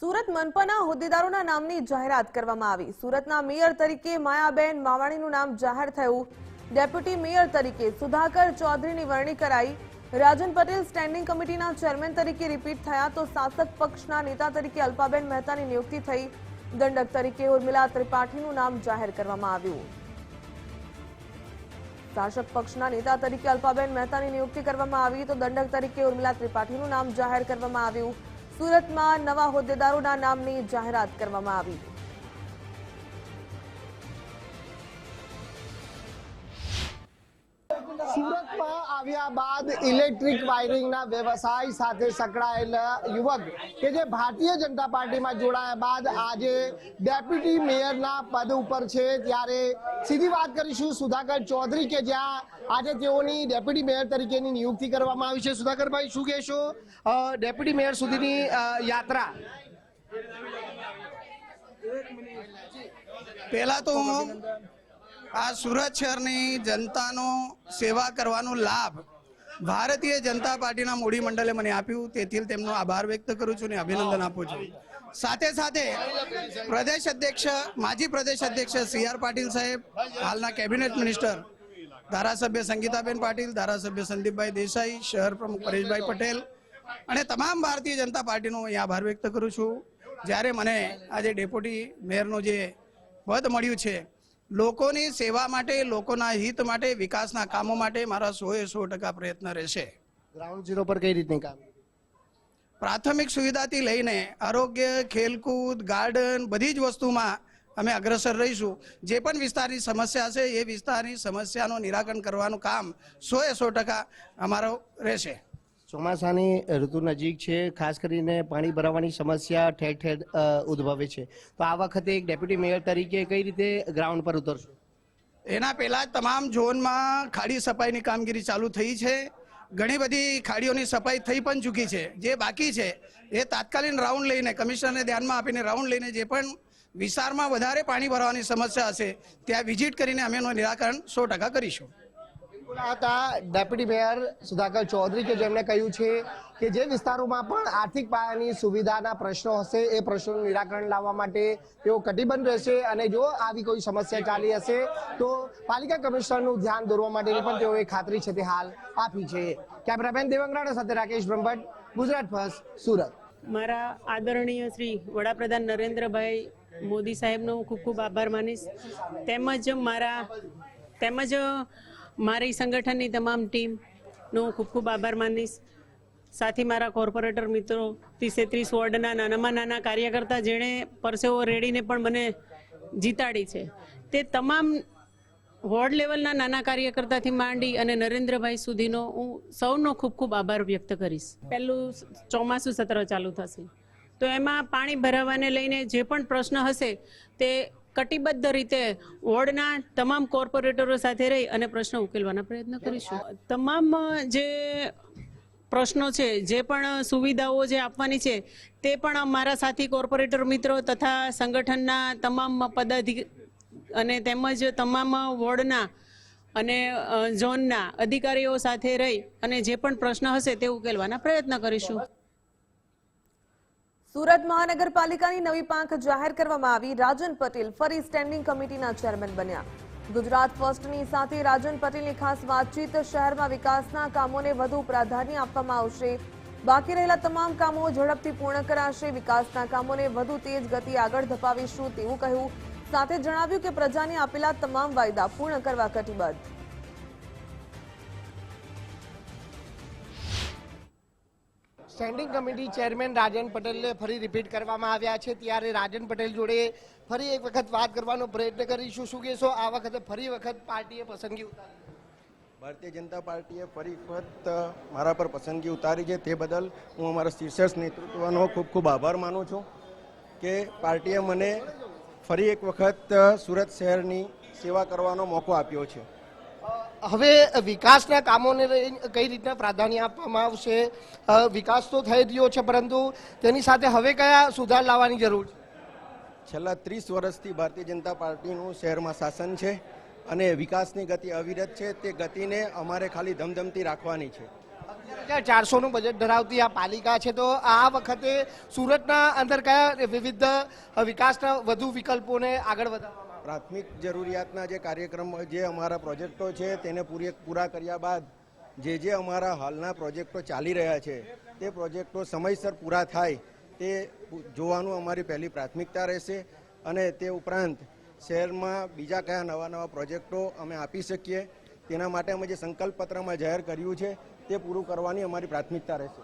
સુરત મનપાના હોદ્દેદારોના નામની જાહેરાત કરવામાં આવી। સુરતના મેયર તરીકે માયાબેન માવાણીનું નામ જાહેર થયું। ડેપ્યુટી મેયર તરીકે સુધાકર ચૌધરીની વરણી કરાઈ। રાજન પટેલ સ્ટેન્ડિંગ કમિટીના ચેરમેન તરીકે રિપીટ થયા તો શાસક પક્ષના નેતા તરીકે અલ્પાબેન મહેતાની નિયુક્તિ થઈ। દંડક તરીકે ઉર્મિલા ત્રિપાઠીનું નામ જાહેર કરવામાં આવ્યું। શાસક પક્ષના નેતા તરીકે અલ્પાબેન મહેતાની નિયુક્તિ કરવામાં આવી તો દંડક તરીકે ઉર્મિલા ત્રિપાઠીનું નામ જાહેર કરવામાં આવ્યું। સુરતમાં નવા હોદ્દેદારોના નામની જાહેરાત કરવામાં આવી। સુરતમાં આવ્યા બાદ ઇલેક્ટ્રિક વાયરિંગના વ્યવસાય સાથે સંકળાયેલા યુવક કે જે ભારતીય જનતા પાર્ટીમાં જોડાયા બાદ આજે ડેપ્યુટી મેયરના પદ ઉપર છે, ત્યારે સીધી વાત કરીશું સુધાકર ચૌધરી કે જ્યાં આજે તેઓની ડેપ્યુટી મેયર તરીકેની નિયુક્તિ કરવામાં આવી છે। સુધાકરભાઈ, શું કહેશો ડેપ્યુટી મેયર સુધીની યાત્રા? પહેલા તો આ સુરત શહેરની જનતાનો સેવા કરવાનો લાભ ભારતીય જનતા પાર્ટીના મોડી મંડળે મને આપ્યું, તેથી તેમનો આભાર વ્યક્ત કરું છું અને અભિનંદન આપું છું। સાથે સાથે પ્રદેશ અધ્યક્ષ, માજી પ્રદેશ અધ્યક્ષ CR પાટીલ સાહેબ, હાલના કેબિનેટ મિનિસ્ટર ધારાસભ્ય સંગીતાબેન પાટીલ, ધારાસભ્ય સંદીપભાઈ દેસાઈ, શહેર પ્રમુખ પરેશભાઈ પટેલ અને તમામ ભારતીય જનતા પાર્ટીનો અહીં આભાર વ્યક્ત કરું છું। જ્યારે મને આજે ડેપ્યુટી મેયરનું જે પદ મળ્યું છે, લોકોની સેવા માટે, લોકોના હિત માટે, વિકાસના કામો માટે મારા 100% પ્રયત્ન રહેશે। ગ્રાઉન્ડ ઝીરો પર કઈ રીતની કામ? પ્રાથમિક સુવિધાથી લઈને આરોગ્ય, ખેલકૂદ, ગાર્ડન, બધી જ વસ્તુમાં અમે અગ્રસર રહીશું। જે પણ વિસ્તારની સમસ્યા છે એ વિસ્તારની સમસ્યાનું નિરાકરણ કરવાનું કામ 100% અમારો રહેશે। ચોમાસાની ઋતુ નજીક છે, ખાસ કરીને પાણી ભરાવાની સમસ્યા ઠેર ઠેર ઉદ્ભવે છે, તો આ વખતે એક ડેપ્યુટી મેયર તરીકે કઈ રીતે ગ્રાઉન્ડ પર ઉતરશો? એના પહેલા જ તમામ ઝોનમાં ખાડી સફાઈની કામગીરી ચાલુ થઈ છે। ઘણી બધી ખાડીઓની સફાઈ થઈ પણ ચૂકી છે। જે બાકી છે એ તાત્કાલિક રાઉન્ડ લઈને, કમિશનરને ધ્યાનમાં આપીને રાઉન્ડ લઈને જે પણ વિસ્તારમાં વધારે પાણી ભરવાની સમસ્યા હશે ત્યાં વિઝિટ કરીને અમે એનું નિરાકરણ 100% કરીશું। ડેપ્યુટી મેયર સુધાકર ચૌધરી કે જેમણે કહ્યું છે કે જે વિસ્તારોમાં પણ આર્થિક પાયાની સુવિધાના પ્રશ્નો હશે એ પ્રશ્નોનું નિરાકરણ લાવવા માટે તેઓ કટિબદ્ધ રહેશે અને જો આવી કોઈ સમસ્યા ચાલી હશે તો પાલિકા કમિશનરનું ધ્યાન દોરવા માટેની પણ તેઓએ ખાતરી છે તે હાલ આપી છે। કેમેરામેન દેવંગરાણા સાથે રાકેશ બ્રહ્મભટ્ટ, ગુજરાત ફર્સ્ટ, સુરત। મારા આદરણીય શ્રી વડાપ્રધાન નરેન્દ્રભાઈ મોદી સાહેબનો હું ખૂબ ખૂબ આભાર માનીશ, તેમજ મારી સંગઠનની તમામ ટીમનો ખૂબ ખૂબ આભાર માનીશ। સાથી મારા કોર્પોરેટર મિત્રો, 30-30 વોર્ડના નાનામાં નાના કાર્યકર્તા જેણે પરસેવો રેડીને પણ મને જીતાડી છે, તે તમામ વોર્ડ લેવલના નાના કાર્યકર્તાથી માંડી અને નરેન્દ્રભાઈ સુધીનો હું સૌનો ખૂબ ખૂબ આભાર વ્યક્ત કરીશ। પહેલું ચોમાસું સત્ર ચાલુ થશે તો એમાં પાણી ભરાવાને લઈને જે પણ પ્રશ્ન હશે તે કટિબદ્ધ રીતે વોર્ડના તમામ કોર્પોરેટરો સાથે રહી અને પ્રશ્નો ઉકેલવાના પ્રયત્ન કરીશું। તમામ જે પ્રશ્નો છે, જે પણ સુવિધાઓ જે આપવાની છે તે પણ મારા સાથી કોર્પોરેટર મિત્રો તથા સંગઠનના તમામ અને તેમજ તમામ વોર્ડના અને ઝોનના અધિકારીઓ સાથે રહી અને જે પણ પ્રશ્ન હશે તે ઉકેલવાના પ્રયત્ન કરીશું। સુરત મહાનગરપાલિકાની નવી પાંખ જાહેર કરવામાં આવી। રાજન પટેલ ફરી સ્ટેન્ડિંગ કમિટીના ચેરમેન બન્યા। ગુજરાત ફર્સ્ટની સાથે રાજન પટેલની ખાસ વાતચીત। શહેરમાં વિકાસના કામોને વધુ પ્રાધાન્ય આપવામાં આવશે। બાકી રહેલા તમામ કામો ઝડપથી પૂર્ણ કરાશે। વિકાસના કામોને વધુ તેજ ગતિ આગળ ધપાવીશું તેવું કહ્યું। સાથે જણાવ્યું કે પ્રજાને આપેલા તમામ વાયદા પૂર્ણ કરવા કટિબદ્ધ। સ્ટેન્ડિંગ કમિટી ચેરમેન રાજન પટેલને ફરી રિપીટ કરવામાં આવ્યા છે, ત્યારે રાજન પટેલ જોડે ફરી એક વખત વાત કરવાનો પ્રયત્ન કરીશું। શું કહેશો, આ વખતે ફરી વખત પાર્ટીએ પસંદગી ઉતારી? ભારતીય જનતા પાર્ટીએ ફરી વખત મારા પર પસંદગી ઉતારી છે, તે બદલ હું અમારા શીર્ષ નેતૃત્વનો ખૂબ ખૂબ આભાર માનું છું કે પાર્ટીએ મને ફરી એક વખત સુરત શહેરની સેવા કરવાનો મોકો આપ્યો છે। હવે વિકાસના કામોને કઈ રીતના પ્રાધાન્ય આપવામાં આવશે? વિકાસ તો થઈ રહ્યો છે, પરંતુ તેની સાથે હવે કયા સુધાર લાવવાની જરૂર છે? છેલ્લા 30 વર્ષથી ભારતીય જનતા પાર્ટીનું શહેરમાં શાસન છે અને વિકાસની ગતિ અવિરત છે। તે ગતિને અમારે ખાલી ધમધમતી રાખવાની છે। 400નું બજેટ ધરાવતી આ પાલિકા છે, તો આ વખતે સુરતના અંદર કયા વિવિધ વિકાસના વધુ વિકલ્પોને આગળ વધારવામાં પ્રાથમિક જરૂરિયાતના જે કાર્યક્રમો, જે અમારા પ્રોજેક્ટો છે તેને પૂરા કર્યા બાદ જે અમારા હાલના પ્રોજેક્ટો ચાલી રહ્યા છે તે પ્રોજેક્ટો સમયસર પૂરા થાય તે જોવાનું અમારી પહેલી પ્રાથમિકતા રહેશે. અને તે ઉપરાંત શહેરમાં બીજા કયા નવા પ્રોજેક્ટો અમે આપી શકીએ તેના માટે અમે જે સંકલ્પ પત્રમાં જાહેર કર્યું છે તે પૂરું કરવાની અમારી પ્રાથમિકતા રહેશે.